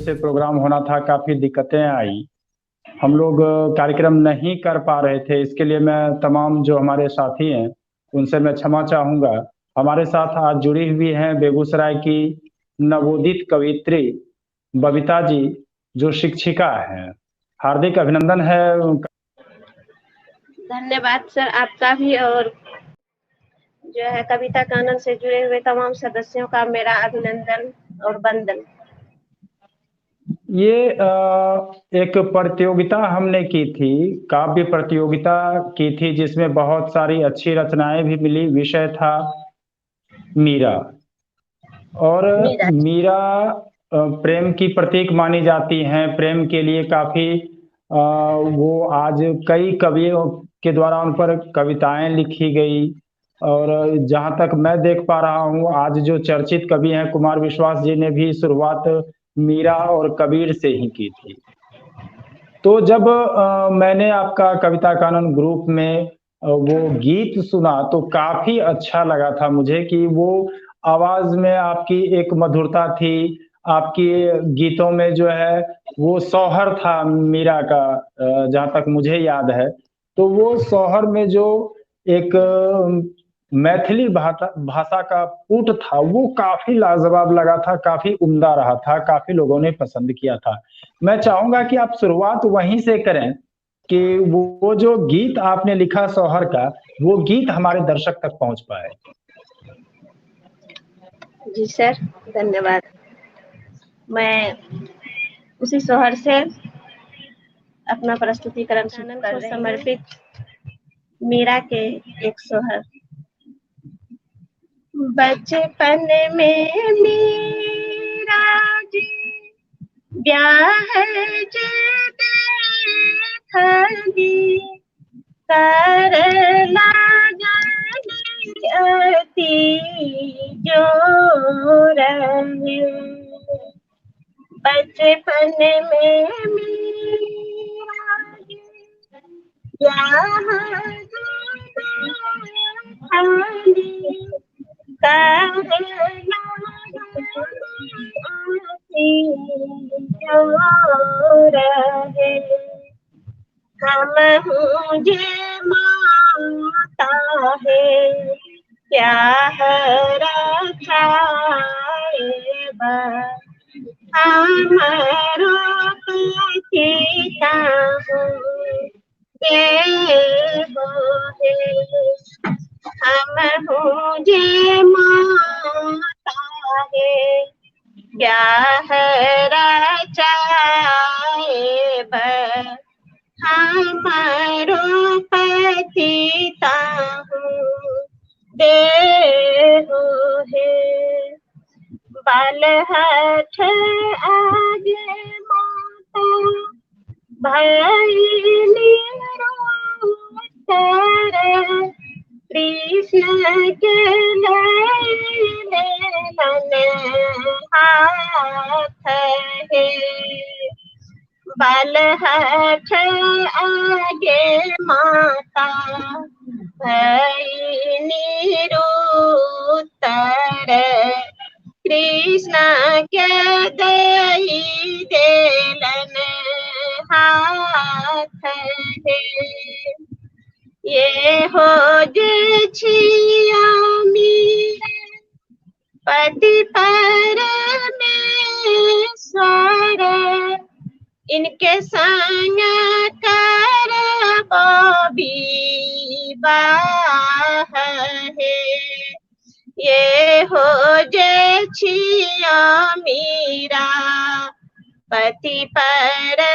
से प्रोग्राम होना था, काफ़ी दिक्कतें आई। हम लोग कार्यक्रम नहीं कर पा रहे थे, इसके लिए मैं तमाम जो हमारे साथी हैं, उनसे मैं क्षमा चाहूँगा। हमारे साथ आज जुड़ी हुई हैं बेगूसराय की नवोदित कवयित्री बबीता जी, जो शिक्षिका हैं। हार्दिक अभिनंदन है उनका। धन्यवाद सर आपका भी, और जो है कविता कानन से जुड़े हुए तमाम सदस्यों का मेरा अभिनंदन और वंदन। ये एक प्रतियोगिता हमने की थी, काव्य प्रतियोगिता की थी, जिसमें बहुत सारी अच्छी रचनाएं भी मिली। विषय था मीरा। और मीरा। मीरा प्रेम की प्रतीक मानी जाती हैं। प्रेम के लिए काफ़ी वो आज कई कवियों के द्वारा उन पर कविताएं लिखी गई। और जहाँ तक मैं देख पा रहा हूँ, आज जो चर्चित कवि हैं कुमार विश्वास जी ने भी शुरुआत मीरा और कबीर से ही की थी। तो जब मैंने आपका कविता कानन ग्रुप में वो गीत सुना, तो काफ़ी अच्छा लगा था मुझे कि वो आवाज़ में आपकी एक मधुरता थी। आपकी गीतों में जो है वो सौहर था मीरा का, जहाँ तक मुझे याद है। तो वो सौहर में जो एक मैथिली भाषा भाषा का पुट था, वो काफ़ी लाजवाब लगा था, काफ़ी उम्दा रहा था, काफ़ी लोगों ने पसंद किया था। मैं चाहूँगा कि आप शुरुआत वहीं से करें कि वो जो गीत आपने लिखा सौहर का, वो गीत हमारे दर्शक तक पहुँच पाए। जी सर, धन्यवाद। मैं उसी सोहर से अपना प्रस्तुतिकरण शुरू कर रही हूँ। समर्पित मीरा के एक सोहर। बचपन में मीरा जी ब्याह जे देखली, कर लागली अति जोर है। बचपन में मीरा जी ब्याह जे देखली, कर लागली जोर है। हम जे माता है क्या रचाएब, हमरो पिता देहो है। हम जे माता है क्या रचाएब, हमारो पतिता देहो है। बाल हठ आगे माता भैली रोतर, कृष्ण के लैले हाथ है। बाल हठ आगे माता भैली रोतर, कृष्ण के दई देलन हाथ है। ये हो जे छिया मीरा पति परमेश्वर, इनके संग करबो विवाह है। ये हो जे छिया मीरा पति परमेश्वर,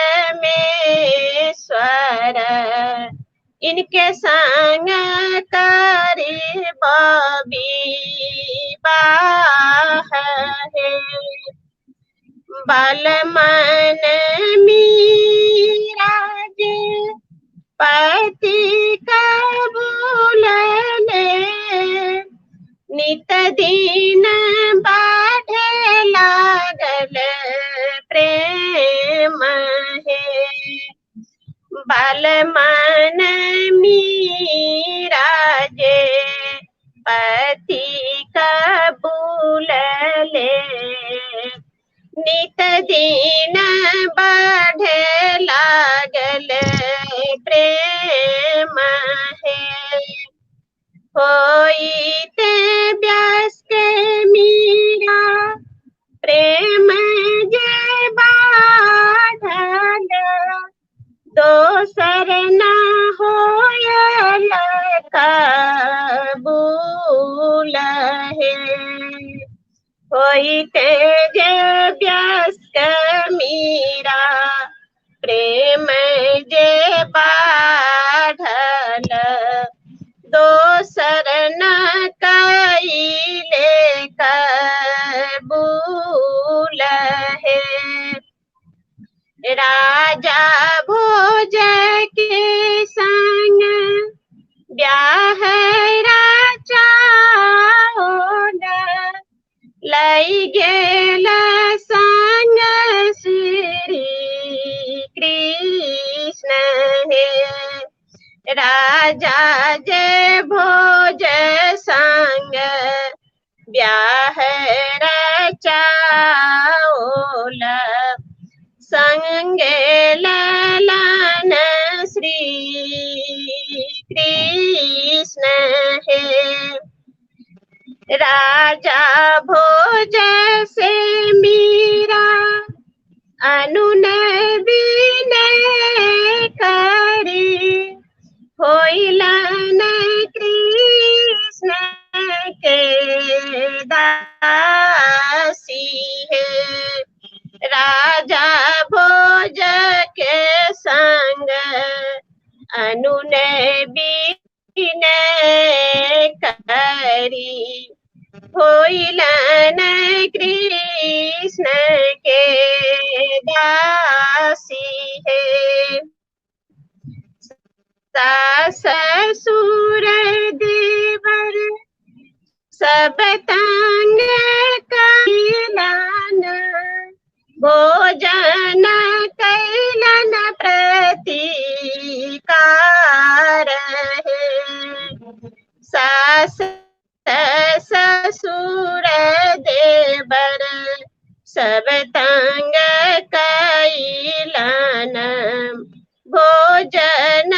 इनके संग करबो विवाह है। बाल मन मीरा जे पति कबूल ले, नित दिन बाढ़े लागल प्रेम है। बाल मन मीरा जे पति कबूल ले, नित दिन बढ़े लागल प्रेम है। होइते व्यस्त मीरा प्रेम जे बाढ़ल, दोसर न होयल कबूल है। होइते जे व्यस्त मीरा प्रेम जे बाढ़ल, दोसर न कइले कबूल है। राजा भोज के संग ब्याह रचाओन, लई गेल संग श्री कृष्ण हे। राजा जे भोज संग ब्याह रचाओल, संगे ललन श्री कृष्ण हे। राजा भोज से मीरा अनुन विनय करी, होइलन कृष्ण के दासी है। राजा भोज के संग अनुन विनय करी, होइलन कृष्ण के दासी है। सास ससुर देवर सब तंग कैलन, भोजन कैलन प्रतिकार है। सास ससुर देवर सब तंग कैलन, भोजन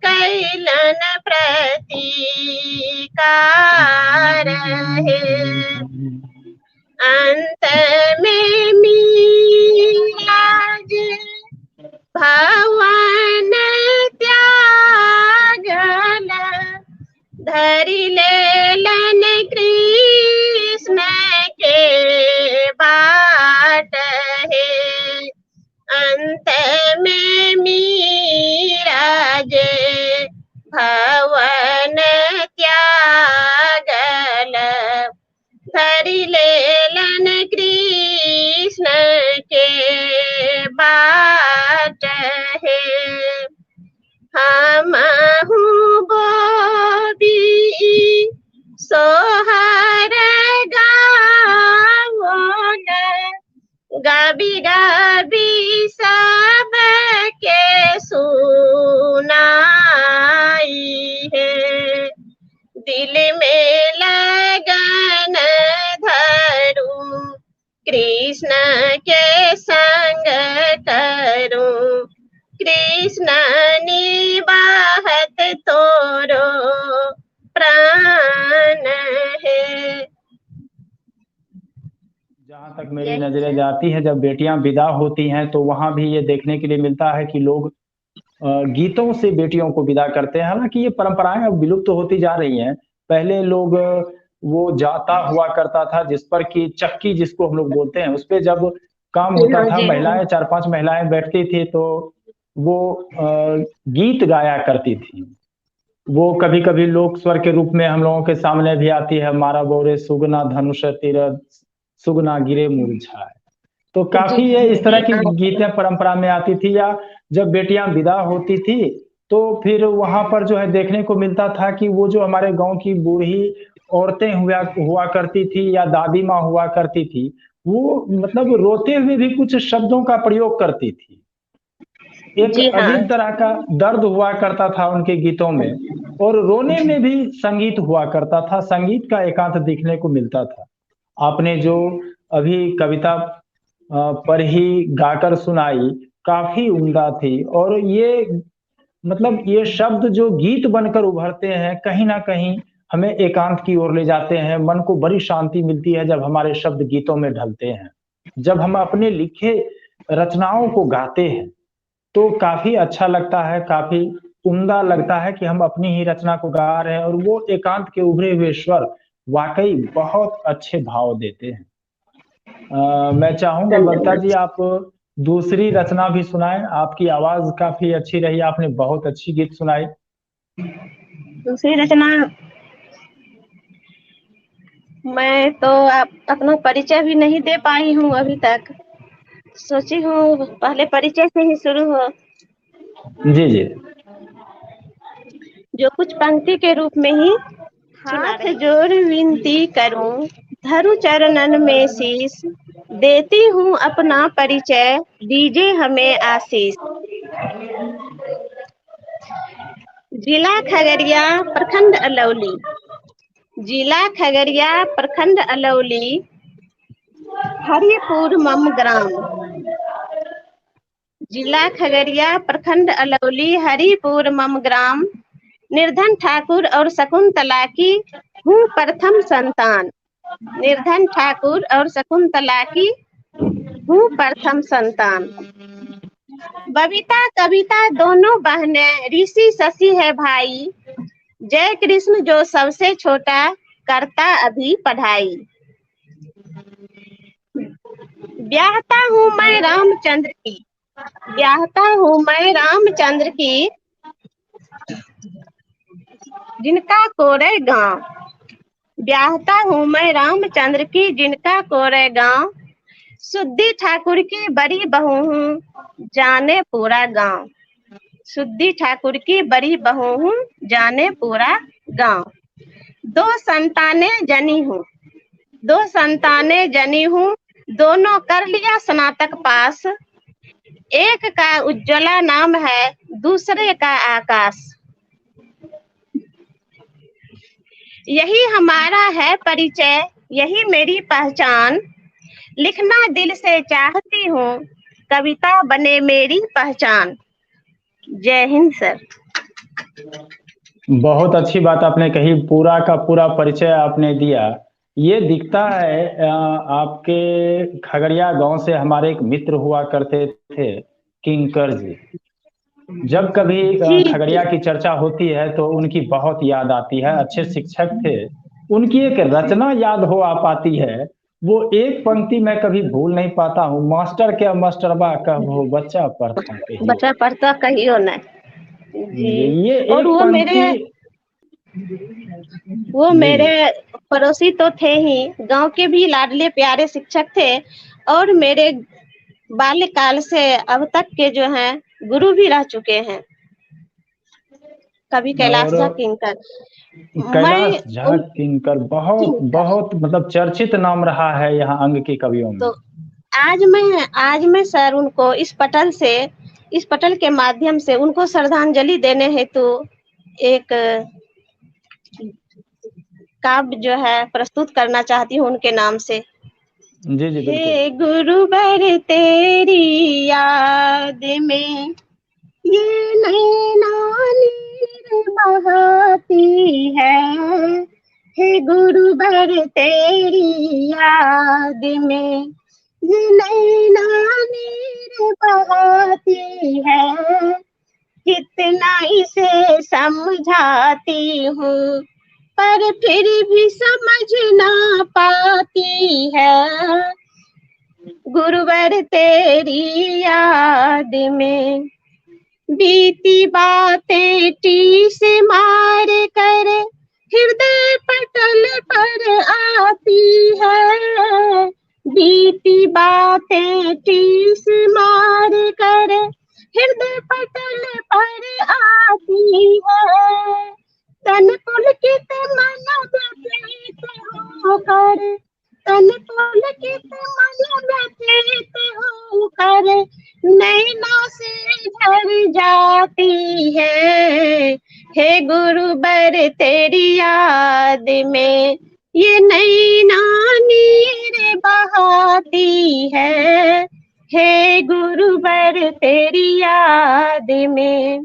कैलन प्रतिकार है। अंत में मीराज भवन त्यागल, धरि लेलन कृष्ण के बाट है। अंत में मीराज भवन त्यागल, धरि लेलन कृष्ण के बाट है। हमहु बोबी सोहर गाओन, गाबी गाबी सब के सुनाई है। दिल में लगन धरूं, कृष्ण के संग करूं, कृष्ण निवाहत तोरो प्राण है। जहाँ तक मेरी नजरें जाती है, जब बेटियां विदा होती हैं तो वहां भी ये देखने के लिए मिलता है कि लोग गीतों से बेटियों को विदा करते हैं। हालांकि ये परंपराएं अब विलुप्त होती जा रही हैं। पहले लोग वो जाता हुआ करता था जिस पर कि चक्की जिसको हम लोग बोलते हैं, उस पे जब काम होता था, महिलाएं 4-5 महिलाएं बैठती थी तो वो गीत गाया करती थी। वो कभी-कभी लोक स्वर के रूप में हम लोगों के सामने भी आती है, मारा बोरे सुगना धनुष तीर सुगना गिरे मुरझाए। तो काफी ये इस तरह की गीतें परंपरा में आती थी। या जब बेटियां विदा होती थी तो फिर वहां पर जो है देखने को मिलता था कि वो जो हमारे गांव की बूढ़ी औरतें हुआ करती थी या दादी माँ हुआ करती थी, वो मतलब रोते हुए भी कुछ शब्दों का प्रयोग करती थी। एक अजीब तरह का दर्द हुआ करता था उनके गीतों में, और रोने में भी संगीत हुआ करता था, संगीत का एकांत दिखने को मिलता था। आपने जो अभी कविता पर ही गाकर सुनाई काफी उम्दा थी। और ये मतलब ये शब्द जो गीत बनकर उभरते हैं, कहीं न कहीं हमें एकांत की ओर ले जाते हैं, मन को बड़ी शांति मिलती है जब हमारे शब्द गीतों में ढलते हैं। जब हम अपने लिखे रचनाओं को गाते हैं, तो काफ़ी अच्छा लगता है, काफ़ी उम्दा लगता है कि हम अपनी ही रचना को गा रहे हैं और वो एकांत के उभरे हुए स्वर वाक़ई बहुत अच्छे भाव देते हैं। मैं चाहूँगा बबीता जी धन्यवाद। आप दूसरी रचना भी सुनाएँ, आपकी आवाज़ काफ़ी अच्छी रही, आपने बहुत अच्छी गीत सुनाई। दूसरी रचना मैं तो अपना परिचय भी नहीं दे पाई हूँ अभी तक। सोची हूँ पहले परिचय से ही शुरू हो। जी, जी। जो कुछ पंक्ति के रूप में ही हाथ जोड़ विनती करूं, धरु चरणन में शीश, देती हूँ अपना परिचय, दीजिए हमें आशीष। जिला खगड़िया, प्रखंड अलौली। जिला खगड़िया, प्रखंड अलौली, हरिपुर मम ग्राम। जिला खगड़िया, प्रखंड अलौली, हरिपुर मम ग्राम। निर्धन ठाकुर और शकुंतला की हूँ प्रथम संतान। निर्धन ठाकुर और शकुंतला की हूँ प्रथम संतान। बबीता कविता दोनों बहनें, ऋषि शशि है भाई। जय कृष्ण जो सबसे छोटा, करता अभी पढ़ाई। ब्याहता हूँ मैं रामचंद्र की, ब्याहता हूँ मैं रामचंद्र की, जिनका कोरे गांव। ब्याहता हूँ मैं रामचंद्र की, जिनका कोरे गांव। सुद्दी ठाकुर की बड़ी बहू हूँ, जाने पूरा गांव। सुद्दी ठाकुर की बड़ी बहू हूँ, जाने पूरा गांव। दो संतानें जनी हूँ, दो संतानें जनी हूँ, दोनों कर लिया स्नातक पास। एक का उज्ज्वला नाम है, दूसरे का आकाश। यही हमारा है परिचय, यही मेरी पहचान। लिखना दिल से चाहती हूँ, कविता बने मेरी पहचान। जय हिंद सर। बहुत अच्छी बात आपने कही, पूरा का पूरा परिचय आपने दिया। ये दिखता है आपके खगड़िया गाँव से हमारे एक मित्र हुआ करते थे, किंकर जी। जब कभी जी जी। खगड़िया की चर्चा होती है तो उनकी बहुत याद आती है, अच्छे शिक्षक थे। उनकी एक रचना याद हो आ पाती है, वो एक पंक्ति मैं कभी भूल नहीं पाता हूँ, मास्टर क्या मास्टरबा कहो बच्चा पढ़ता कहियो। बच्चा पढ़ता कहियो न। ये जी। और एक पंक्ति। वो जी, मेरे जी। पड़ोसी तो थे ही, गांव के भी लाडले प्यारे शिक्षक थे, और मेरे बाल्यकाल से अब तक के जो हैं गुरु भी रह चुके हैं, कवि कैलाश और झा किंकर। कैलाश मैं झा उन किंकर बहुत किंकर बहुत मतलब चर्चित नाम रहा है यहाँ अंग के कवियों में। तो आज मैं सर उनको इस पटल के माध्यम से उनको श्रद्धांजलि देने हेतु एक काव्य जो है प्रस्तुत करना चाहती हूँ उनके नाम से। जी, जी, बिल्कुल। हे गुरुवर तेरी याद में ये नैना नीर बहाती है। हे गुरुवर तेरी याद में ये नैना नीर बहाती है। कितना इसे समझाती हूँ, पर फिर भी समझ ना पाती है। गुरुवर तेरी याद में बीती बातें टीस मार कर हृदय पटल पर आती है। बीती बातें टीस मार कर हृदय पटल पर आती है। तन पुलकित मन व्यथित होकर, तन पुलकित मन व्यथित होकर नैना से झर जाती है। हे गुरुबर तेरी याद में ये नैना नीर बहाती है, हे गुरुवर तेरी याद में।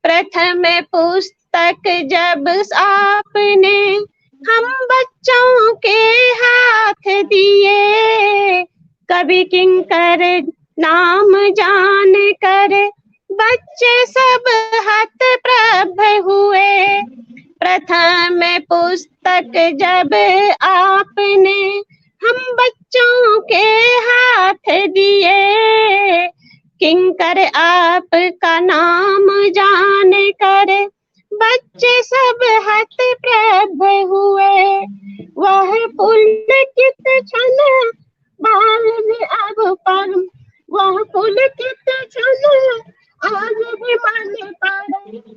प्रथम पुस्तक जब आपने हम बच्चों के हाथ दिए, कभी किंकर नाम जान कर बच्चे सब हतप्रभ हुए। प्रथम पुस्तक जब आपने हम बच्चों के हाथ दिए, किंकर आपका नाम जान कर बच्चे सब हतप्रभ हुए। वह पुलकित क्षण बाल अब पर, वह पुलकित क्षण आज भी मन पर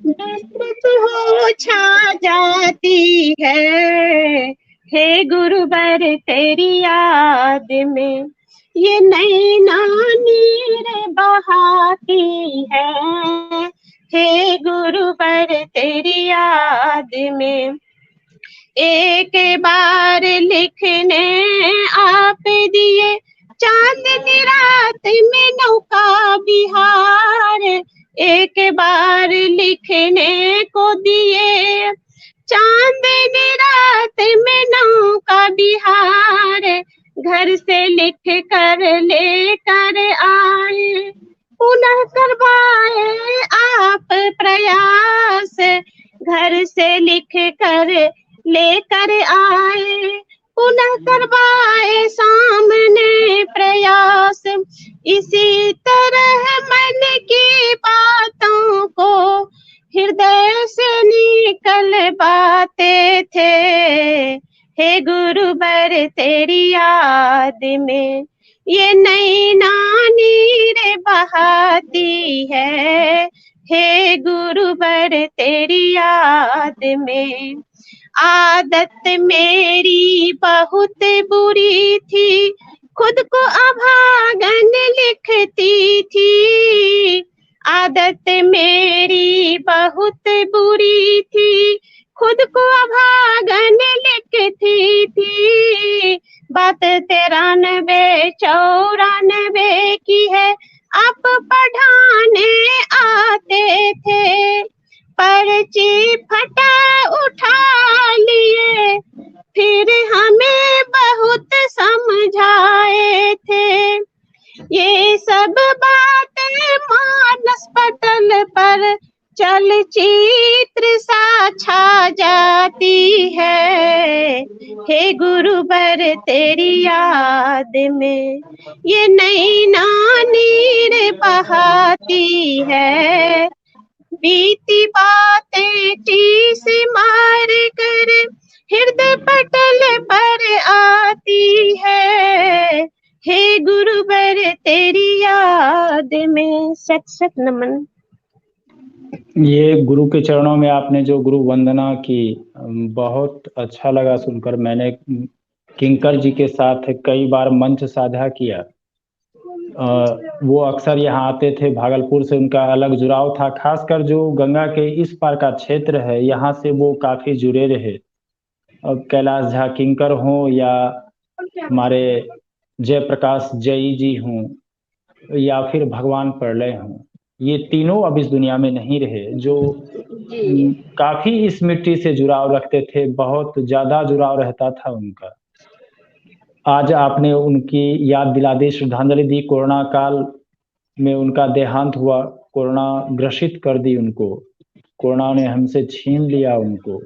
विस्तृत हो छा जाती है, हे गुरुवर तेरी याद में। ये नैना नीर बहाती है, हे गुरुवर तेरी याद में। एक बार लिखने आप दिए चांदनी रात में नौका बिहार, एक बार लिखने को दिए चांदनी रात में नौका बिहार। घर से लिख कर लेकर आए, पुनः करवाए आप प्रयास। घर से लिख कर लेकर आए, पुनः करवाए सामने प्रयास। इसी तरह मन की बातों को हृदय से निकल पाते थे, हे गुरुवर तेरी याद में। ये नैना नीर बहाती है, हे गुरुवर तेरी याद में। आदत मेरी बहुत बुरी थी, खुद को अभागन लिखती थी। आदत मेरी बहुत बुरी थी, खुद को अभागन लिखती थी। बात 93-94 की है, आप पढ़ाने आते थे। पर्ची फटा उठा लिए, फिर हमें बहुत समझाए थे। ये सब बातें मानस पटल पर चलचित्र सा छा जाती है, हे गुरुवर तेरी याद में। ये नैना नीर बहाती है, बीती बातें टीस मार कर हृदय पटल पर आती है, हे गुरुवर तेरी याद में। सत सत नमन। ये गुरु के चरणों में आपने जो गुरु वंदना की, बहुत अच्छा लगा सुनकर। मैंने किंकर जी के साथ कई बार मंच साझा किया। वो अक्सर यहाँ आते थे, भागलपुर से उनका अलग जुड़ाव था। खासकर जो गंगा के इस पार का क्षेत्र है, यहाँ से वो काफी जुड़े रहे। अब कैलाश झा किंकर हों या हमारे जयप्रकाश जई जी हों या फिर भगवान प्रलय हों, ये तीनों अब इस दुनिया में नहीं रहे, जो काफी इस मिट्टी से जुड़ाव रखते थे, बहुत ज्यादा जुड़ाव रहता था उनका। आज आपने उनकी याद दिला दी, श्रद्धांजलि दी। कोरोना काल में उनका देहांत हुआ, कोरोना ग्रसित कर दी उनको, कोरोना ने हमसे छीन लिया उनको।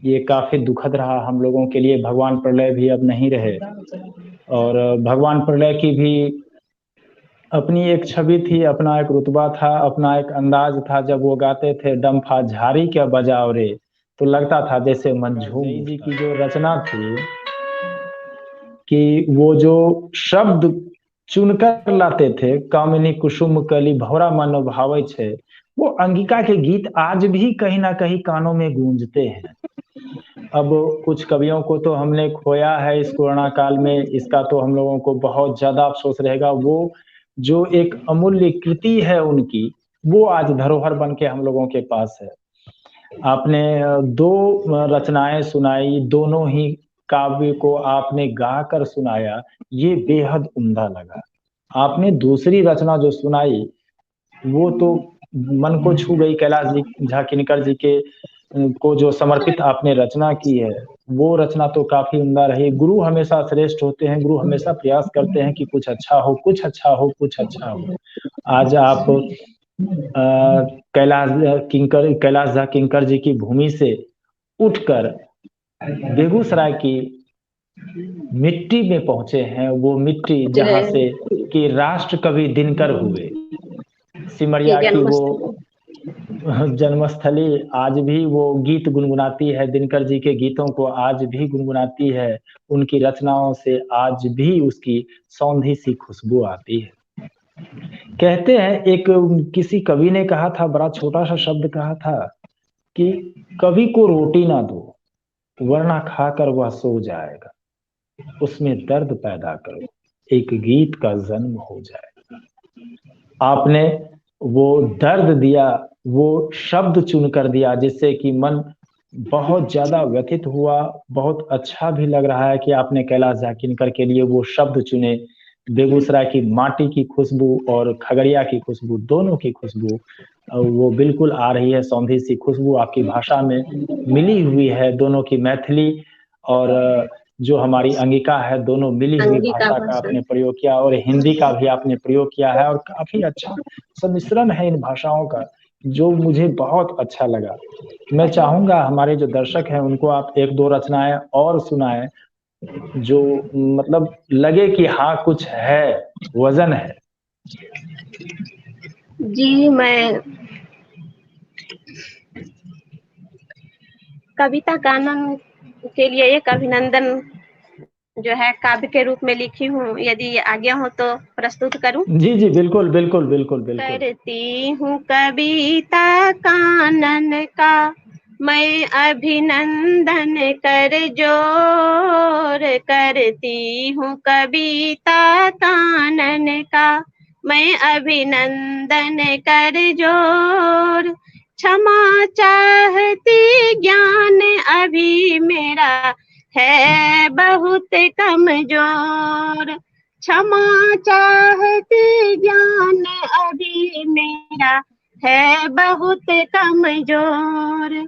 ये काफी दुखद रहा हम लोगों के लिए। भगवान प्रलय भी अब नहीं रहे, और भगवान प्रलय की भी अपनी एक छवि थी, अपना एक रुतबा था, अपना एक अंदाज था। जब वो गाते थे डम्फा झारी क्या बजाओ रे, तो लगता था जैसे मन झूम। जी की जो रचना थी कि वो जो शब्द चुनकर लाते थे, कामिनी कुसुम कली भौरा मन भावे छे, वो अंगिका के गीत आज भी कहीं ना कहीं कानों में गूंजते हैं। अब कुछ कवियों को तो हमने खोया है इस कोरोना काल में, इसका तो हम लोगों को बहुत ज्यादा अफसोस रहेगा। वो जो एक अमूल्य कृति है उनकी, वो आज धरोहर बन के हम लोगों के पास है। आपने दो रचनाएं सुनाई, दोनों ही काव्य को आपने गा कर सुनाया, ये बेहद उम्दा लगा। आपने दूसरी रचना जो सुनाई वो तो मन को छू गई। कैलाश जी झा किनकर जी के को जो समर्पित आपने रचना की है, वो रचना तो काफी उम्दा रही। गुरु हमेशा श्रेष्ठ होते हैं, गुरु हमेशा प्रयास करते हैं कि कुछ अच्छा हो, कुछ अच्छा हो, कुछ अच्छा हो। आज आप कैलाश झा किंकर जी की भूमि से उठकर बेगूसराय की मिट्टी में पहुंचे हैं, वो मिट्टी जहां से कि राष्ट्र कवि दिनकर हुए। सिमरिया की वो जन्मस्थली आज भी वो गीत गुनगुनाती है, दिनकर जी के गीतों को आज भी गुनगुनाती है। उनकी रचनाओं से आज भी उसकी सौंधी सी खुशबू आती है। कहते हैं, एक किसी कवि ने कहा था, बड़ा छोटा सा शब्द कहा था कि कवि को रोटी ना दो वरना खाकर वह सो जाएगा, उसमें दर्द पैदा करो एक गीत का जन्म हो जाएगा। आपने वो दर्द दिया, वो शब्द चुनकर दिया जिससे कि मन बहुत ज्यादा व्यथित हुआ। बहुत अच्छा भी लग रहा है कि आपने कैलाश झा किनकर के लिए वो शब्द चुने। बेगूसराय की माटी की खुशबू और खगड़िया की खुशबू, दोनों की खुशबू वो बिल्कुल आ रही है। सौंधी सी खुशबू आपकी भाषा में मिली हुई है। दोनों की मैथिली और जो हमारी अंगिका है, दोनों मिली हुई भाषा का आपने प्रयोग किया और हिंदी का भी आपने प्रयोग किया है और काफी अच्छा सम्मिश्रण है इन भाषाओं का, जो मुझे बहुत अच्छा लगा। मैं चाहूंगा हमारे जो दर्शक हैं उनको आप एक दो रचनाएं और सुनाएं जो मतलब लगे कि हाँ कुछ है, वजन है। जी, मैं कविता कानन के लिए एक अभिनंदन जो है काव्य के रूप में लिखी हूँ, यदि आज्ञा हो तो प्रस्तुत करूं? जी जी बिल्कुल बिल्कुल बिल्कुल बिल्कुल। करती हूँ कविता कानन का मैं अभिनंदन कर जोर, करती हूँ कविता कानन का मैं अभिनंदन कर जोर। क्षमा चाहती ज्ञान अभी मेरा है बहुत कमजोर, क्षमा चाहती ज्ञान अभी मेरा है बहुत कमजोर।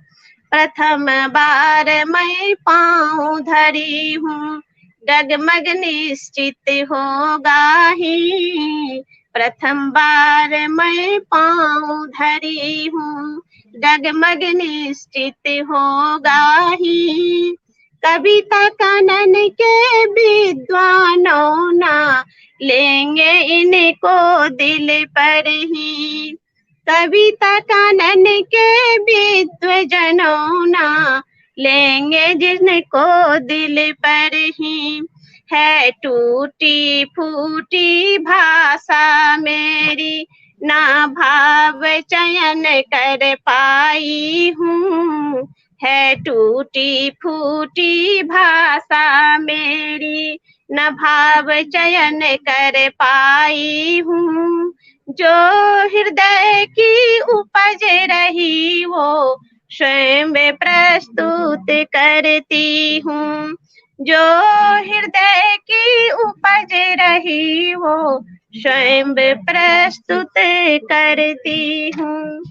प्रथम बार मैं पाँव धरी हूँ डगमग निश्चित होगा ही, प्रथम बार मैं पाँव धरी हूँ डगमग निश्चित होगा ही। कविता कानन के विद्वानों ना लेंगे इनको दिल पर ही, कविता कानन के विद्वजनों ना लेंगे जिनको दिल पर ही। है टूटी फूटी भाषा मेरी ना भाव चयन कर पाई हूँ, है टूटी फूटी भाषा मेरी न भाव चयन कर पाई हूँ। जो हृदय की उपज रही वो स्वयं प्रस्तुत करती हूँ, जो हृदय की उपज रही वो स्वयं प्रस्तुत करती हूँ।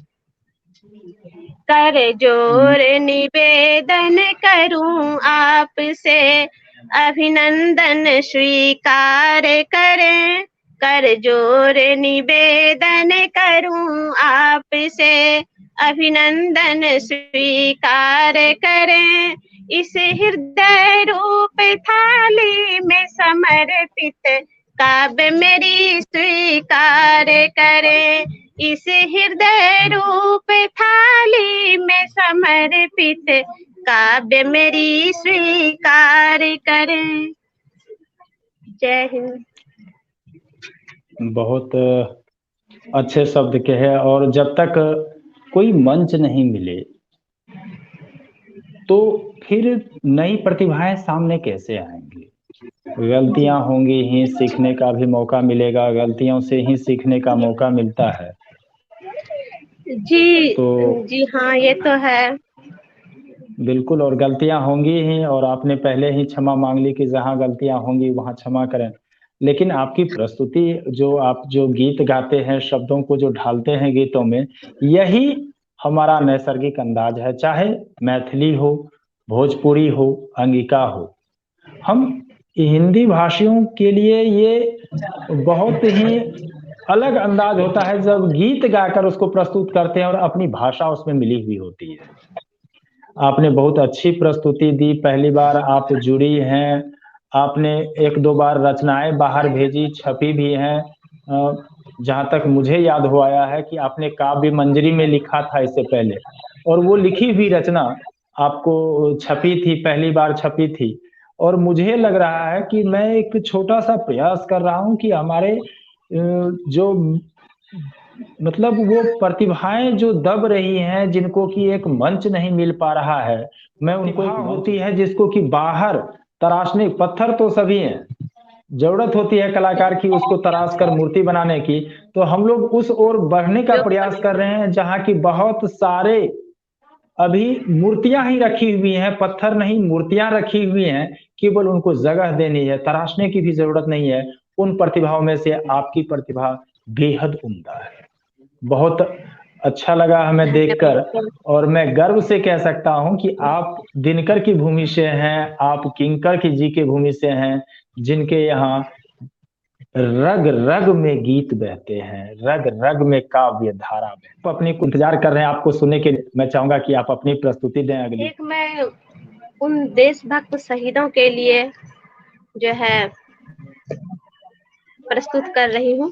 कर जोर निवेदन करूं आपसे अभिनंदन स्वीकार करें, कर जोर निवेदन करूं आपसे अभिनंदन स्वीकार करें। इस हृदय रूप थाली में समर्पित काव्य मेरी स्वीकार करें, इस हृदय रूप थाली में समर्पित काव्य मेरी स्वीकार करें। जय हिंद। बहुत अच्छे शब्द कहे। और जब तक कोई मंच नहीं मिले तो फिर नई प्रतिभाएं सामने कैसे आएंगी? गलतियां होंगी ही, सीखने का भी मौका मिलेगा, गलतियों से ही सीखने का मौका मिलता है। जी तो जी हाँ, ये तो है। बिल्कुल, और गलतियाँ होंगी ही, और आपने पहले ही क्षमा माँग ली कि जहाँ गलतियाँ होंगी वहाँ क्षमा करें। लेकिन आपकी प्रस्तुति, आप जो गीत गाते हैं, शब्दों को जो ढालते हैं गीतों में, यही हमारा नैसर्गिक अंदाज़ है, चाहे मैथिली हो, भोजपुरी हो, अंगिका हो। हम हिंदी भाषियों के लिए ये बहुत ही अलग अंदाज़ होता है जब गीत गाकर उसको प्रस्तुत करते हैं और अपनी भाषा उसमें मिली हुई होती है। आपने बहुत अच्छी प्रस्तुति दी, पहली बार आप जुड़ी हैं, आपने 1-2 बार रचनाएँ बाहर भेजी, छपी भी हैं। जहाँ तक मुझे याद हो आया है कि आपने काव्य मंजरी में लिखा था इससे पहले, और वो लिखी हुई रचना आपको छपी थी, पहली बार छपी थी। और मुझे लग रहा है कि मैं एक छोटा-सा प्रयास कर रहा हूँ कि हमारे जो मतलब वो प्रतिभाएँ जो दब रही हैं, जिनको कि एक मंच नहीं मिल पा रहा है, मैं उनको एक होती है जिसको कि बाहर तराशने, पत्थर तो सभी हैं, ज़रूरत होती है कलाकार की उसको तराश कर मूर्ति बनाने की, तो हम लोग उस ओर बढ़ने का प्रयास कर रहे हैं, जहाँ की बहुत सारे अभी मूर्तियाँ ही रखी हुई हैं, पत्थर नहीं मूर्तियाँ रखी हुई हैं, केवल उनको जगह देनी है, तराशने की भी ज़रूरत नहीं है। उन प्रतिभाओं में से आपकी प्रतिभा बेहद उम्दा है। बहुत अच्छा लगा हमें देखकर, और मैं गर्व से कह सकता हूँ कि आप दिनकर की भूमि से हैं, आप किंकर की जी की भूमि से हैं, जिनके यहाँ रग-रग में गीत बहते हैं, रग-रग में काव्य धारा बहती है। अपनी इंतज़ार कर रहे हैं आपको सुनने के लिए, मैं चाहूँगा कि आप अपनी प्रस्तुति दें अगली। एक मैं उन देशभक्त शहीदों के लिए जो है प्रस्तुत कर रही हूँ,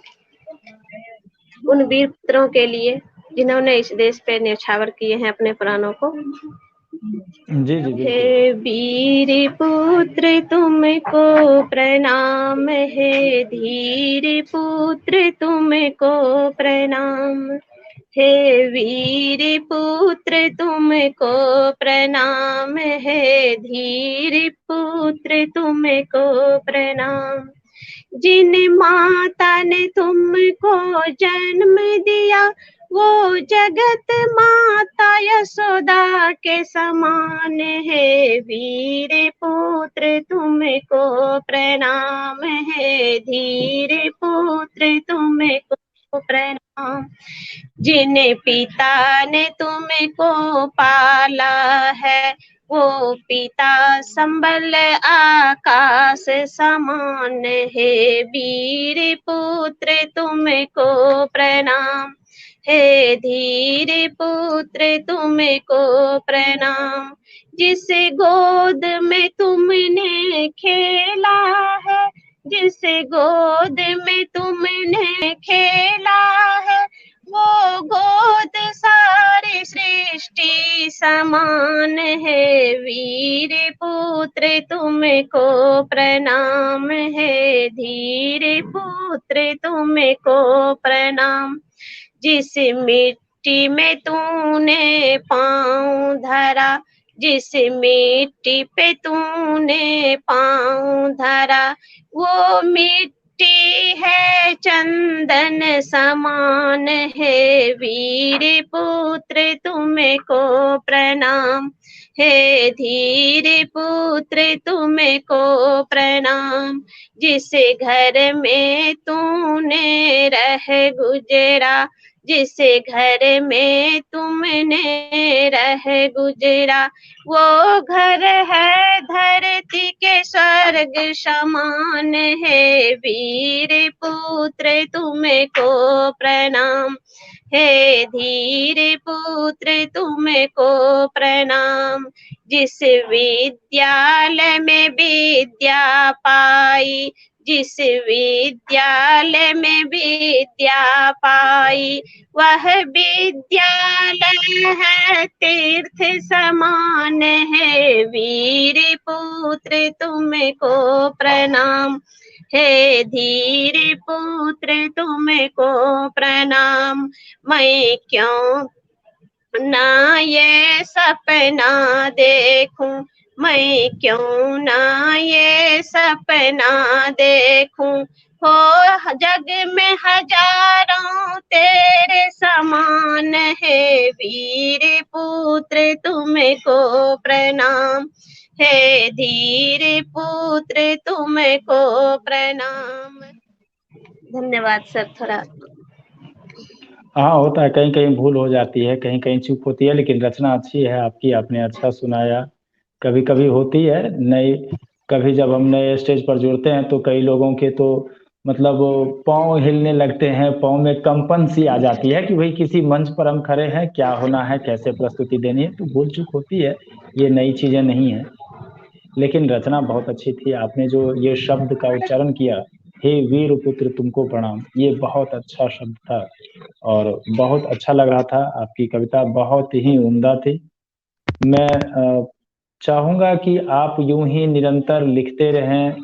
उन वीर पुत्रों के लिए जिन्होंने इस देश पे न्यौछावर किए हैं अपने प्राणों को। जी, जी, बिल्कुल। हे वीर पुत्र तुमको प्रणाम, हे धीर पुत्र तुमको प्रणाम, हे वीर पुत्र तुमको प्रणाम, हे धीर पुत्र तुमको प्रणाम। जिन माता ने तुमको जन्म दिया, वो जगत माता यशोदा के समान है। वीर पुत्र तुमको प्रणाम, है धीर पुत्र तुमको प्रणाम। जिन पिता ने तुमको पाला है, वो पिता संबल आकाश समान है। वीर पुत्र तुमको प्रणाम, हे धीर पुत्र तुमको प्रणाम। जिस गोद में तुमने खेला है, जिस गोद में तुमने खेला है, वो गोद सारी सृष्टि समान है। वीर पुत्र तुमको प्रणाम, है धीर पुत्र तुमको प्रणाम। जिस मिट्टी में तूने पाँव धरा, जिस मिट्टी पे तूने पाँव धरा, वो मिट्टी है चंदन समान है। वीर पुत्र तुमको प्रणाम, हे धीर पुत्र तुमको प्रणाम। जिस घर में तूने रह गुजरा, जिस घर में तुमने रह गुजरा, वो घर है धरती के स्वर्ग समान है। वीर पुत्र तुमको प्रणाम, हे धीर पुत्र तुमको प्रणाम। जिस विद्यालय में विद्या पाई, जिस विद्यालय में विद्या पाई, वह विद्यालय है तीर्थ समान है। वीर पुत्र तुमको प्रणाम, हे धीर पुत्र तुमको प्रणाम। मैं क्यों ना ये सपना देखूं, मैं क्यों ना ये सपना देखूं, हो जग में हजारों तेरे समान बलवान है वीर पुत्र तुमको प्रणाम, है धीर पुत्र तुमको प्रणाम। धन्यवाद सर। थोड़ा हाँ, होता है, कहीं कहीं भूल हो जाती है, कहीं कहीं चूक होती है, लेकिन रचना अच्छी है आपकी, आपने अच्छा सुनाया। कभी कभी होती है नई, कभी जब हम नए स्टेज पर जुड़ते हैं तो कई लोगों के तो मतलब पाँव हिलने लगते हैं, पाँव में कंपन सी आ जाती है कि भाई किसी मंच पर हम खड़े हैं, क्या होना है, कैसे प्रस्तुति देनी है, तो भूल चूक होती है। ये नई चीजें नहीं है, लेकिन रचना बहुत अच्छी थी। आपने जो ये शब्द का उच्चारण किया, हे वीर पुत्र तुमको प्रणाम, ये बहुत अच्छा शब्द था और बहुत अच्छा लग रहा था। आपकी कविता बहुत ही उम्दा थी। मैं चाहूंगा कि आप यूं ही निरंतर लिखते रहें,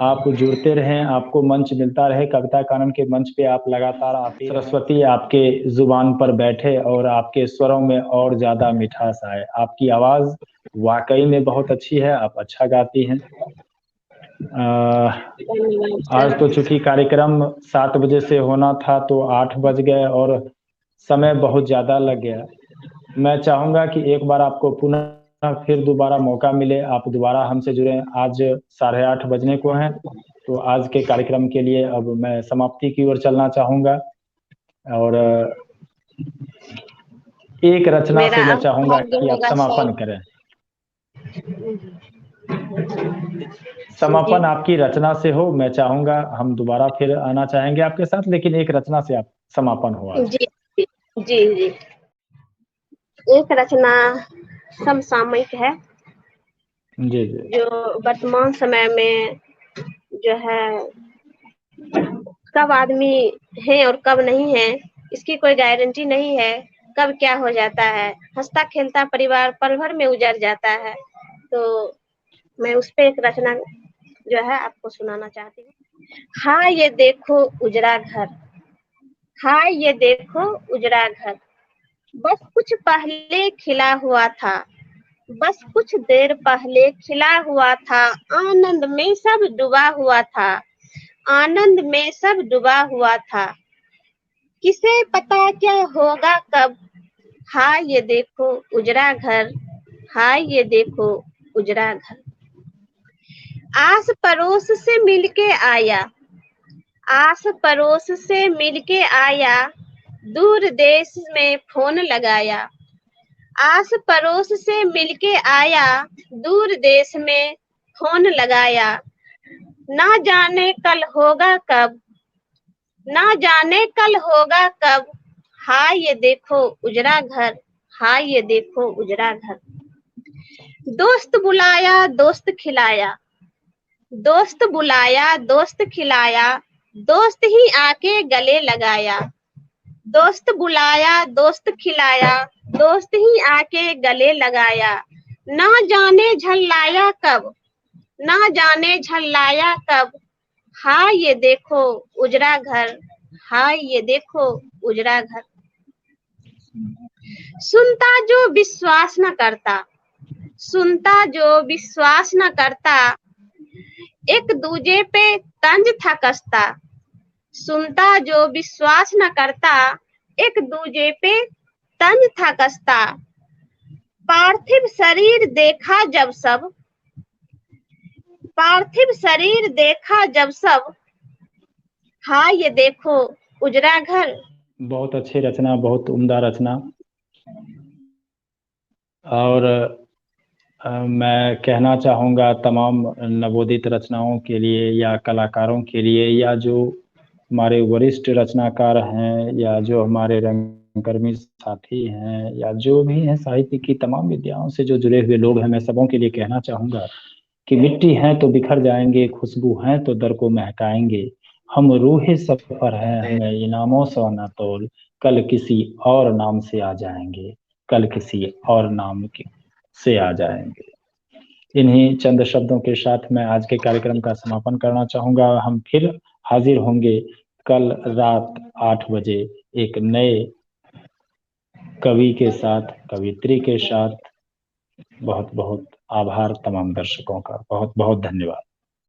आप जुड़ते रहें, आपको मंच मिलता रहे। कविता कानन के मंच पे आप लगातार आते रहें, सरस्वती आपके जुबान पर बैठे और आपके स्वरों में और ज्यादा मिठास आए। आपकी आवाज वाकई में बहुत अच्छी है, आप अच्छा गाती हैं। आज तो चूंकि कार्यक्रम 7 बजे से होना था तो 8 बज गए और समय बहुत ज्यादा लग गया। मैं चाहूंगा कि एक बार आपको पुनः फिर दोबारा मौका मिले, आप दोबारा हमसे जुड़े। आज 8:30 बजने को हैं, तो आज के कार्यक्रम के लिए अब मैं समाप्ति की ओर चलना चाहूंगा और एक रचना मेरा से मैं अब चाहूंगा भाग्य कि आप होगा समापन सर। करें। जी समापन आपकी रचना से हो। मैं चाहूंगा हम दोबारा फिर आना चाहेंगे आपके साथ, लेकिन एक रचना से आप समापन हो आज। जी जी जी। एक रचना समसामयिक है, जी जी। जो वर्तमान समय में जो है कब आदमी है और कब नहीं है, इसकी कोई गारंटी नहीं है। कब क्या हो जाता है, हंसता खेलता परिवार पल भर में उजड़ जाता है। तो मैं उस पे एक रचना जो है आपको सुनाना चाहती हूँ। हाँ ये देखो उजड़ा घर, हाँ ये देखो उजड़ा घर, बस कुछ पहले खिला हुआ था, बस कुछ देर पहले खिला हुआ था, आनंद में सब डूबा हुआ था, आनंद में सब डूबा हुआ था, किसे पता क्या होगा कब। हाँ ये देखो उजड़ा घर, हाँ ये देखो उजड़ा घर, आस पड़ोस से मिलके आया, आस पड़ोस से मिलके आया, दूर देश में फोन लगाया, आस पड़ोस से मिलके आया, दूर देश में फोन लगाया, ना जाने कल होगा कब, ना जाने कल होगा कब, हाँ ये देखो उजड़ा घर, हाँ ये देखो उजड़ा घर, दोस्त बुलाया दोस्त खिलाया, दोस्त बुलाया दोस्त खिलाया, दोस्त ही आके गले लगाया, दोस्त बुलाया दोस्त खिलाया, दोस्त ही आके गले लगाया, ना जाने झल्लाया कब, ना जाने झल्लाया कब, हाँ ये देखो उजड़ा घर, हाँ ये देखो उजड़ा घर, सुनता जो विश्वास न करता, सुनता जो विश्वास न करता, एक दूजे पे तंज था कसता, सुनता जो विश्वास न करता, एक दूजे पे तंज था कसता, पार्थिव शरीर देखा जब सब, पार्थिव शरीर देखा जब सब, हाँ ये देखो उजड़ा घर। बहुत अच्छी रचना, बहुत उम्दा रचना। और मैं कहना चाहूँगा तमाम नवोदित रचनाओं के लिए या कलाकारों के लिए, या जो हमारे वरिष्ठ रचनाकार हैं, या जो हमारे रंगकर्मी साथी हैं, या जो भी हैं साहित्य की तमाम विद्याओं से जो जुड़े हुए लोग हैं, मैं सबों के लिए कहना चाहूँगा कि मिट्टी हैं तो बिखर जाएंगे, खुशबू हैं तो दर को महकाएंगे, हम रूहे सफर हैं हमें इनामों से ना तोल, कल किसी और नाम से आ जाएंगे, कल किसी और नाम से आ जाएंगे। इन्हीं चंद शब्दों के साथ मैं आज के कार्यक्रम का समापन करना चाहूंगा। हम फिर हाजिर होंगे कल रात 8 बजे एक नए कवि के साथ, कवित्री के साथ। बहुत बहुत आभार तमाम दर्शकों का, बहुत बहुत धन्यवाद।